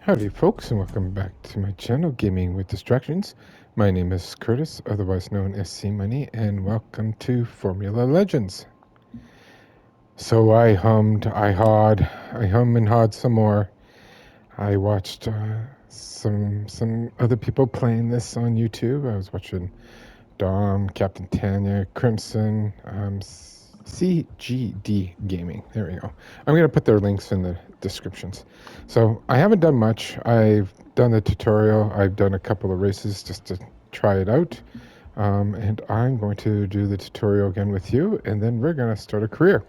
Howdy folks, and welcome back to my channel, Gaming with Distractions. My name is Curtis, otherwise known as C-Money, and welcome to Formula Legends. So I hum and hawed some more. I watched some other people playing this on YouTube. I was watching Dom, Captain Tanya, Crimson, CGD Gaming. There we go. I'm going to put their links in the descriptions. So I haven't done much. I've done the tutorial. I've done a couple of races just to try it out. And I'm going to do the tutorial again with you, and then we're going to start a career.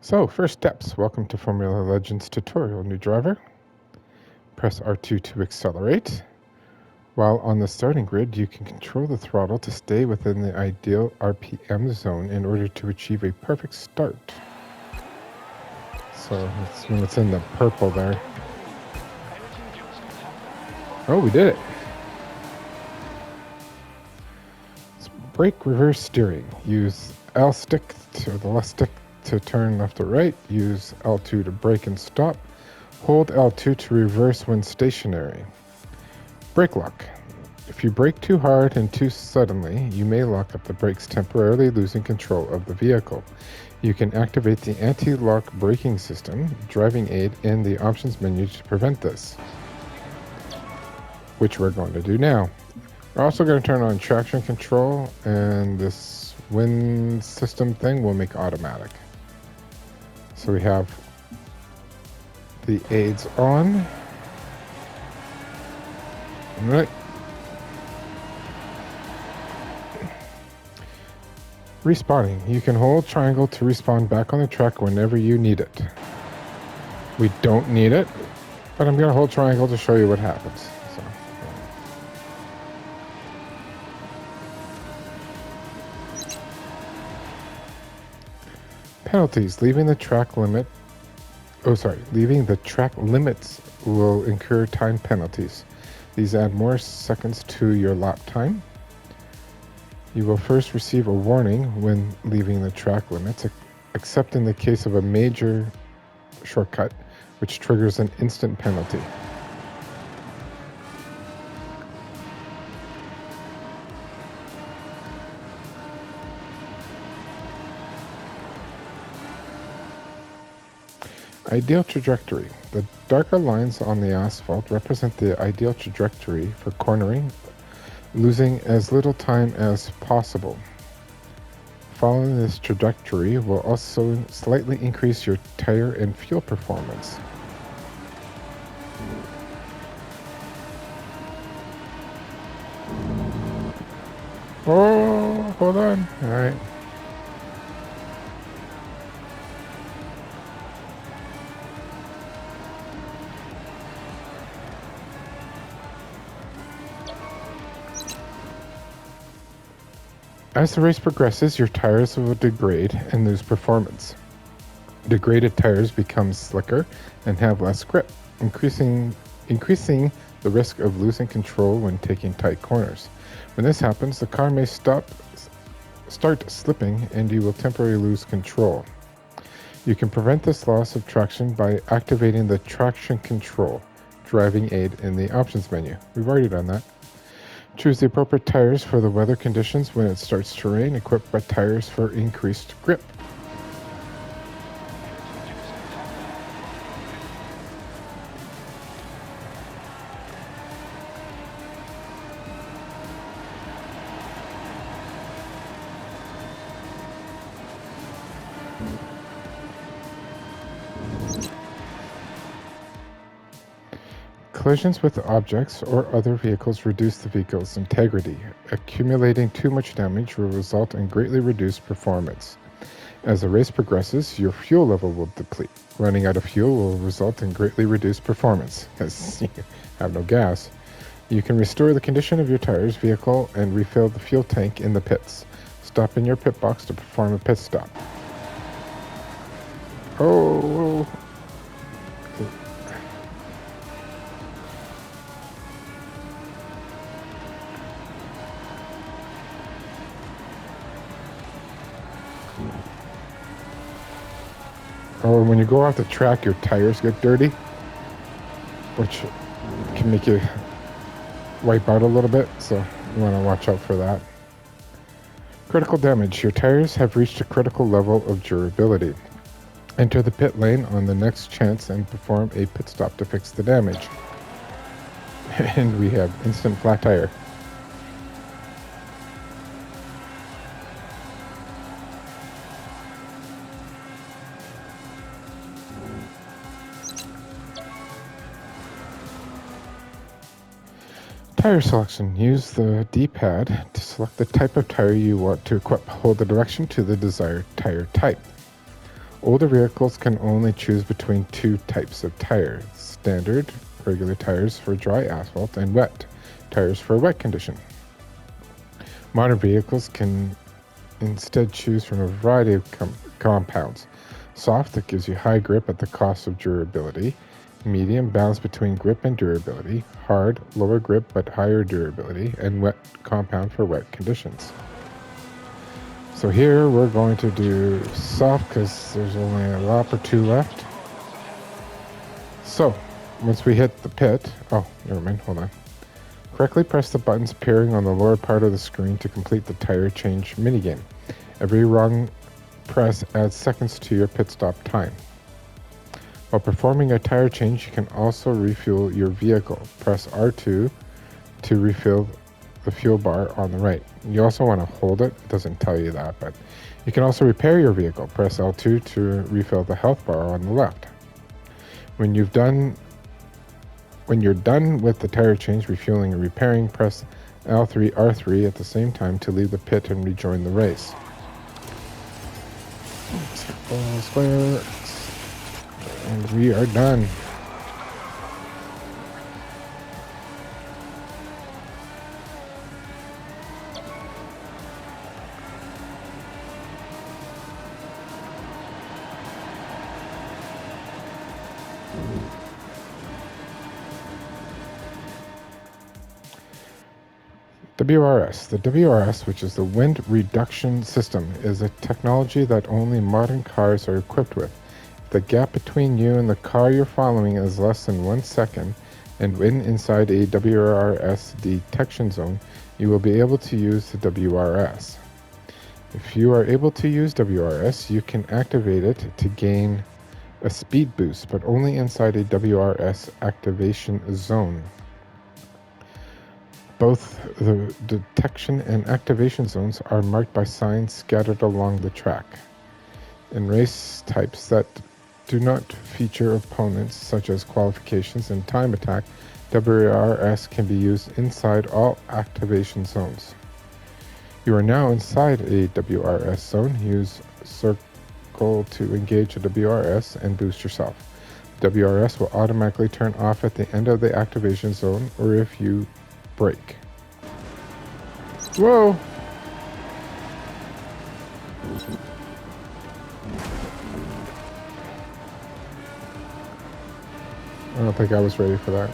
So first steps. Welcome to Formula Legends tutorial. New driver. Press R2 to accelerate. While on the starting grid, you can control the throttle to stay within the ideal RPM zone in order to achieve a perfect start. So that's when it's in the purple there. Oh, we did it. It's brake reverse steering. Use L stick to the left stick to turn left or right. Use L2 to brake and stop. Hold L2 to reverse when stationary. Brake lock. If you brake too hard and too suddenly, you may lock up the brakes, temporarily losing control of the vehicle. You can activate the anti-lock braking system, driving aid, in the options menu to prevent this, which we're going to do now. We're also going to turn on traction control, and this wind system thing will make automatic. So we have the aids on. All right. Respawning. You can hold triangle to respawn back on the track whenever you need it. We don't need it, but I'm going to hold triangle to show you what happens. Penalties. Leaving the track limits will incur time penalties. These add more seconds to your lap time. You will first receive a warning when leaving the track limits, except in the case of a major shortcut, which triggers an instant penalty. Ideal trajectory. The darker lines on the asphalt represent the ideal trajectory for cornering, losing as little time as possible. Following this trajectory will also slightly increase your tire and fuel performance. Oh, hold on. All right. As the race progresses, your tires will degrade and lose performance. Degraded tires become slicker and have less grip, increasing the risk of losing control when taking tight corners. When this happens, the car may start slipping and you will temporarily lose control. You can prevent this loss of traction by activating the traction control driving aid in the options menu. We've already done that. Choose the appropriate tires for the weather conditions when it starts to rain. Equip wet tires for increased grip. Collisions with objects or other vehicles reduce the vehicle's integrity. Accumulating too much damage will result in greatly reduced performance. As the race progresses, your fuel level will deplete. Running out of fuel will result in greatly reduced performance, as you have no gas. You can restore the condition of your tires, vehicle, and refill the fuel tank in the pits. Stop in your pit box to perform a pit stop. Oh! Or when you go off the track, your tires get dirty, which can make you wipe out a little bit, so you want to watch out for that. Critical damage. Your tires have reached a critical level of durability. Enter the pit lane on the next chance and perform a pit stop to fix the damage. And we have instant flat tire. Tire selection. Use the D-pad to select the type of tire you want to equip. Hold the direction to the desired tire type. Older vehicles can only choose between two types of tires: standard, regular tires for dry asphalt, and wet tires for wet condition. Modern vehicles can instead choose from a variety of compounds. Soft, that gives you high grip at the cost of durability. Medium, balance between grip and durability. Hard, lower grip but higher durability. And wet, compound for wet conditions. So here we're going to do soft because there's only a lap or two left. So once we hit the pit, oh, never mind, hold on. Correctly press the buttons appearing on the lower part of the screen to complete the tire change minigame. Every wrong press adds seconds to your pit stop time. While performing a tire change, you can also refuel your vehicle. Press R2 to refill the fuel bar on the right. You also want to hold it. It doesn't tell you that, but you can also repair your vehicle. Press L2 to refill the health bar on the left. When you're done with the tire change, refueling, and repairing, press L3, R3 at the same time to leave the pit and rejoin the race. Square. And we are done. WRS. The WRS, which is the Wind Reduction System, is a technology that only modern cars are equipped with. If the gap between you and the car you're following is less than 1 second, and when inside a WRS detection zone, you will be able to use the WRS. If you are able to use WRS, you can activate it to gain a speed boost, but only inside a WRS activation zone. Both the detection and activation zones are marked by signs scattered along the track. In race types that do not feature opponents, such as qualifications and time attack, WRS can be used inside all activation zones. You are now inside a WRS zone. Use circle to engage a WRS and boost yourself. WRS will automatically turn off at the end of the activation zone or if you brake. Whoa! I don't think I was ready for that.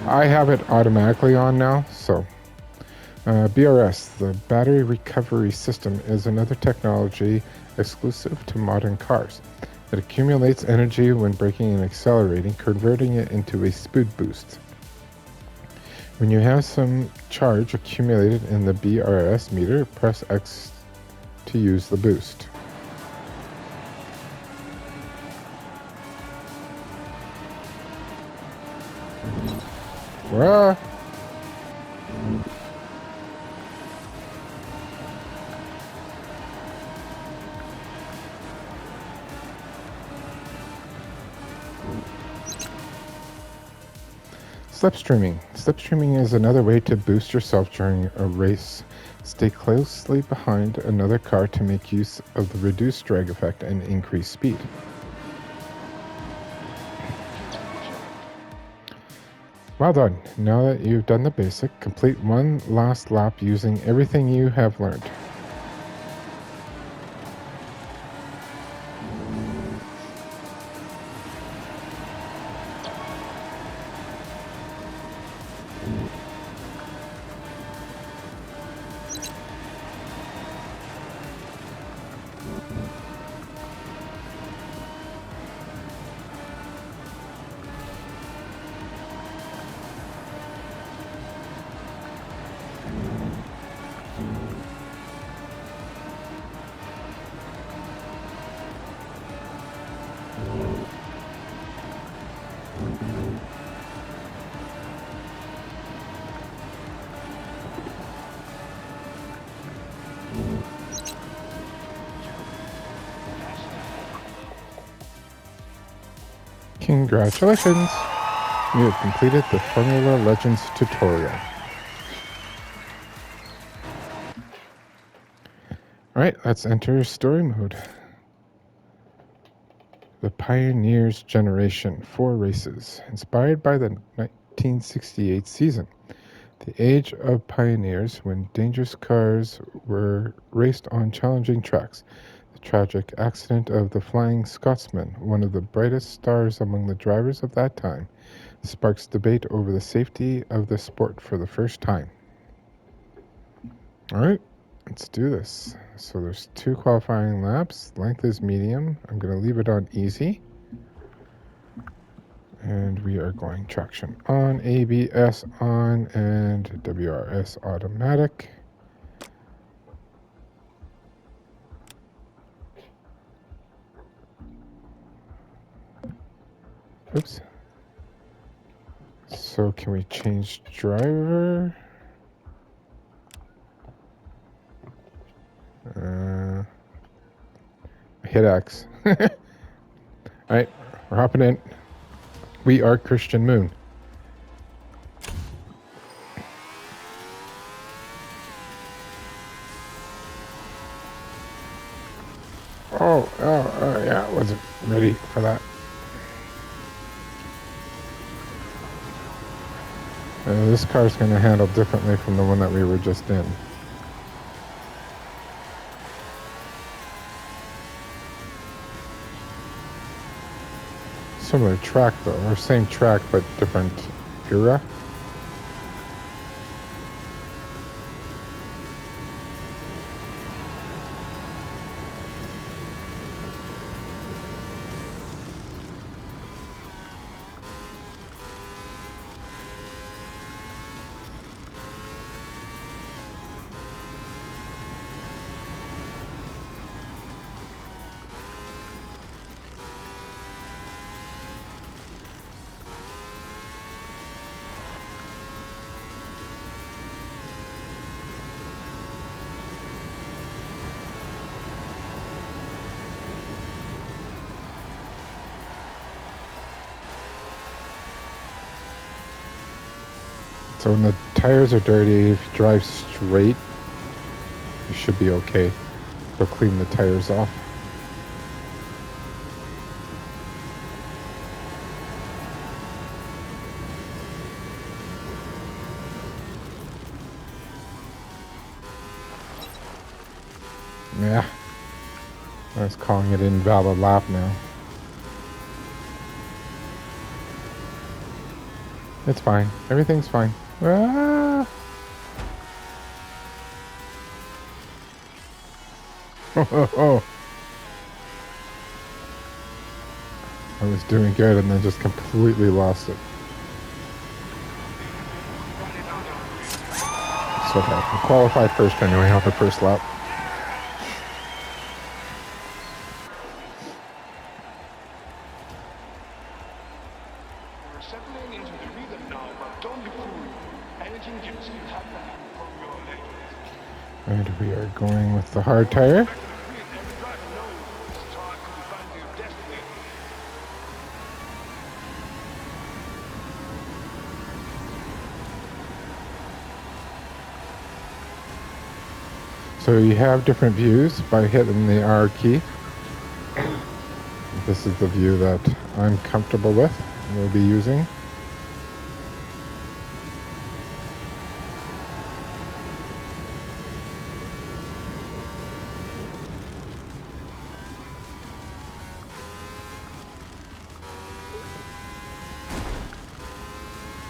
I have it automatically on now, so. BRS, the Battery Recovery System, is another technology exclusive to modern cars. It accumulates energy when braking and accelerating, converting it into a speed boost. When you have some charge accumulated in the BRS meter, press X to use the boost. Rah! Slipstreaming. Slipstreaming is another way to boost yourself during a race. Stay closely behind another car to make use of the reduced drag effect and increase speed. Well done. Now that you've done the basic, complete one last lap using everything you have learned. Congratulations! You have completed the Formula Legends tutorial. Alright, let's enter story mode. The Pioneers Generation 4 races, inspired by the 1968 season. The age of pioneers when dangerous cars were raced on challenging tracks. The tragic accident of the Flying Scotsman, one of the brightest stars among the drivers of that time, sparks debate over the safety of the sport for the first time. Alright, let's do this. So there's 2 qualifying laps. Length is medium. I'm going to leave it on easy. And we are going traction on, ABS on, and WRS automatic. Oops. So can we change driver? Hit X. Alright, we're hopping in. We are Christian Moon. Oh, yeah, I wasn't ready for that. This car's going to handle differently from the one that we were just in. Similar track though, or same track but different era. So when the tires are dirty, if you drive straight, you should be okay. They'll clean the tires off. Yeah, I was calling it invalid lap now. It's fine. Everything's fine. Ah! Oh. I was doing good and then just completely lost it. It's okay. We'll qualify first anyway off the first lap. And we are going with the hard tire. So you have different views by hitting the R key. This is the view that I'm comfortable with and will be using.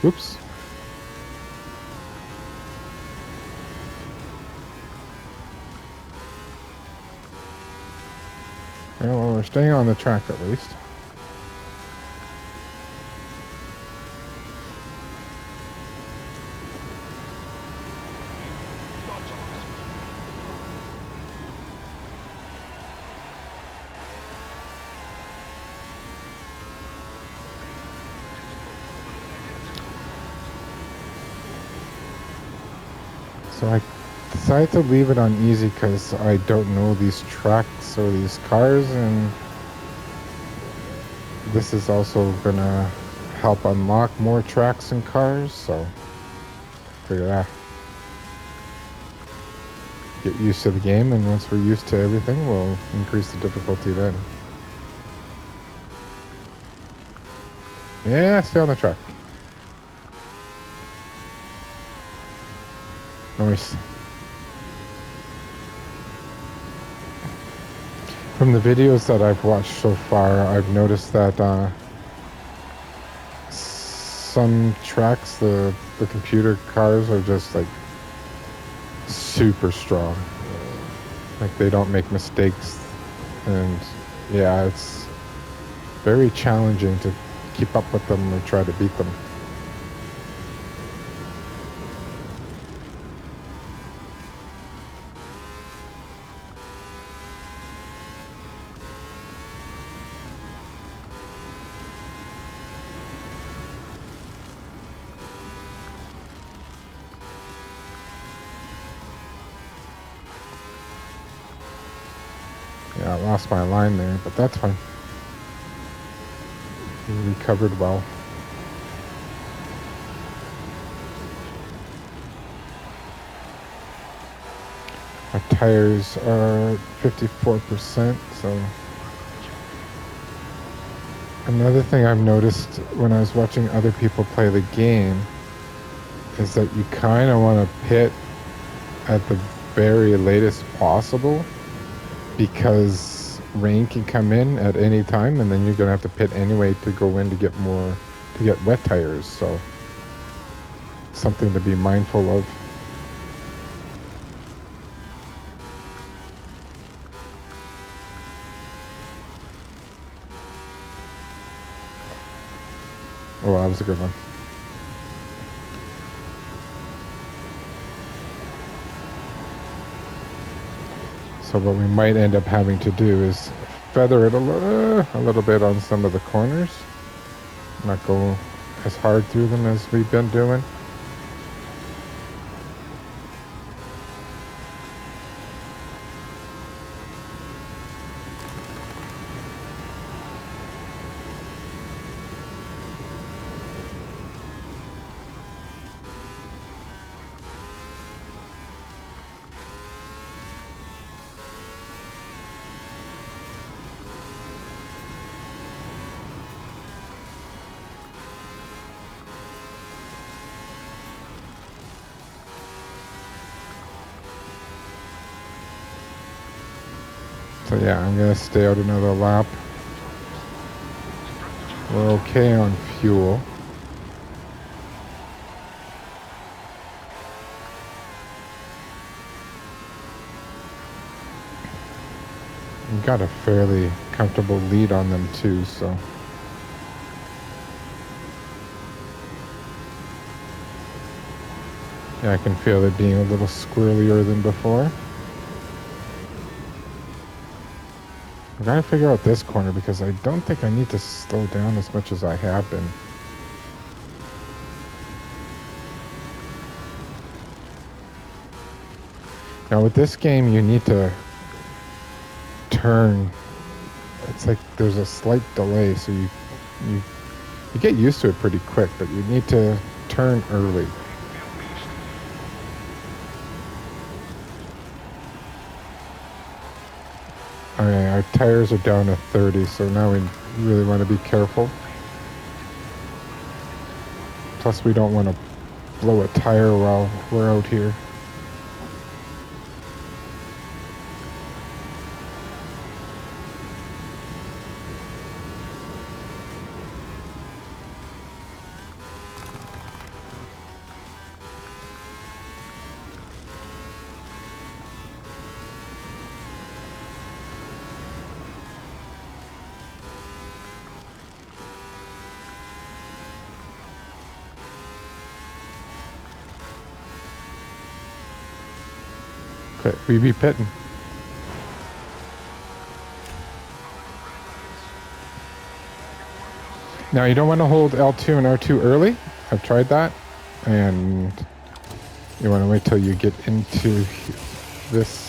Oops. Well, we're staying on the track at least. So I decided to leave it on easy because I don't know these tracks or these cars, and this is also gonna help unlock more tracks and cars, so figure that. Get used to the game, and once we're used to everything, we'll increase the difficulty then. Yeah, stay on the track. Nice. From the videos that I've watched so far, I've noticed that some tracks, the computer cars are just like super strong. Like they don't make mistakes, and yeah, it's very challenging to keep up with them or try to beat them. Yeah, I lost my line there, but that's fine. We recovered well. Our tires are 54%, so... Another thing I've noticed when I was watching other people play the game is that you kind of want to pit at the very latest possible, because rain can come in at any time, and then you're gonna have to pit anyway to go in to get wet tires. So something to be mindful of. Oh, that was a good one. So what we might end up having to do is feather it a little bit on some of the corners. Not go as hard through them as we've been doing. So yeah, I'm gonna stay out another lap. We're okay on fuel. We've got a fairly comfortable lead on them too, so. Yeah, I can feel it being a little squirrelier than before. I gotta figure out this corner because I don't think I need to slow down as much as I have been. Now with this game, you need to turn. It's like there's a slight delay, so you get used to it pretty quick, but you need to turn early. Alright, our tires are down to 30, so now we really want to be careful. Plus we don't want to blow a tire while we're out here. Okay, we be pitting. Now you don't want to hold L2 and R2 early. I've tried that, and you want to wait till you get into this.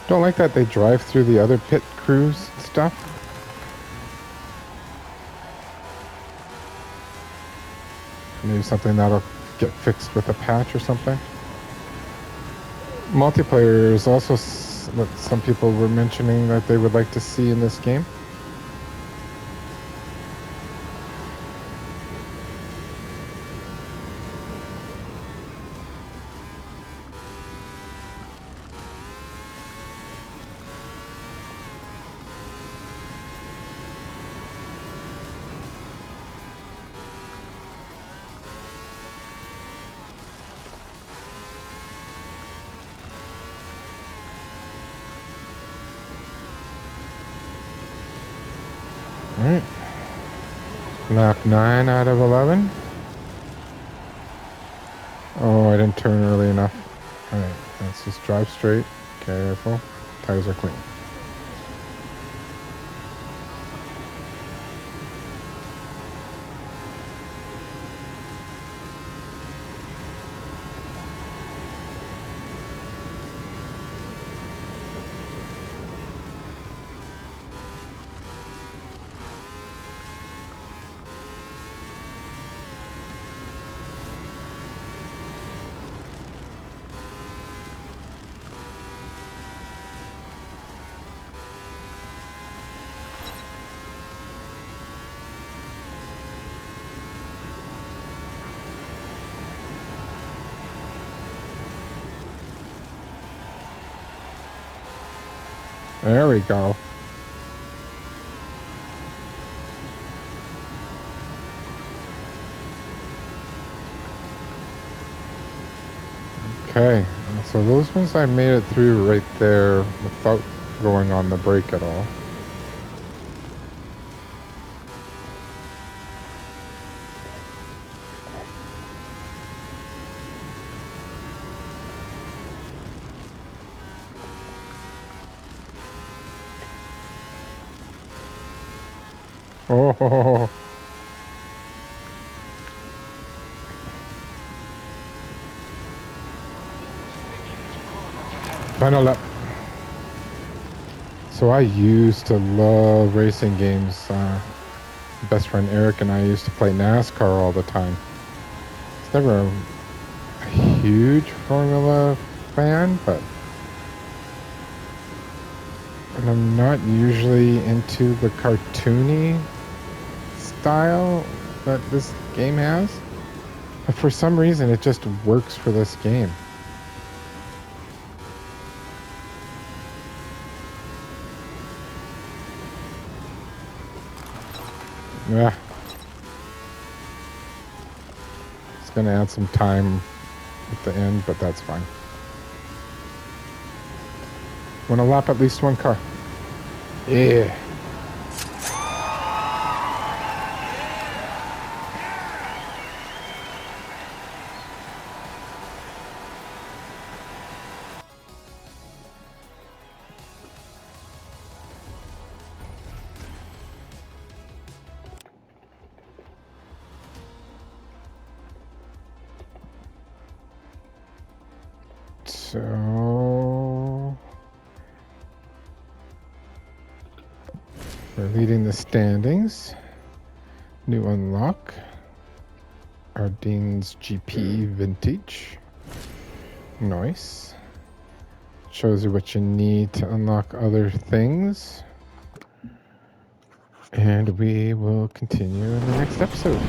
Don't like that they drive through the other pit crews and stuff. Maybe something that'll get fixed with a patch or something. Multiplayer is also what some people were mentioning that they would like to see in this game. Alright. Lap 9 out of 11. Oh, I didn't turn early enough. Alright, let's just drive straight. Careful. Tires are clean. There we go. Okay, so those ones I made it through right there without going on the brake at all. Oh, final lap. So I used to love racing games. Best friend Eric and I used to play NASCAR all the time. It's never a huge Formula fan, but and I'm not usually into the cartoony style that this game has. But for some reason, it just works for this game. Yeah. It's gonna add some time at the end, but that's fine. Wanna lap at least one car? Yeah. So we're leading the standings. New unlock. Ardene's GP Vintage. Nice. Shows you what you need to unlock other things. And we will continue in the next episode.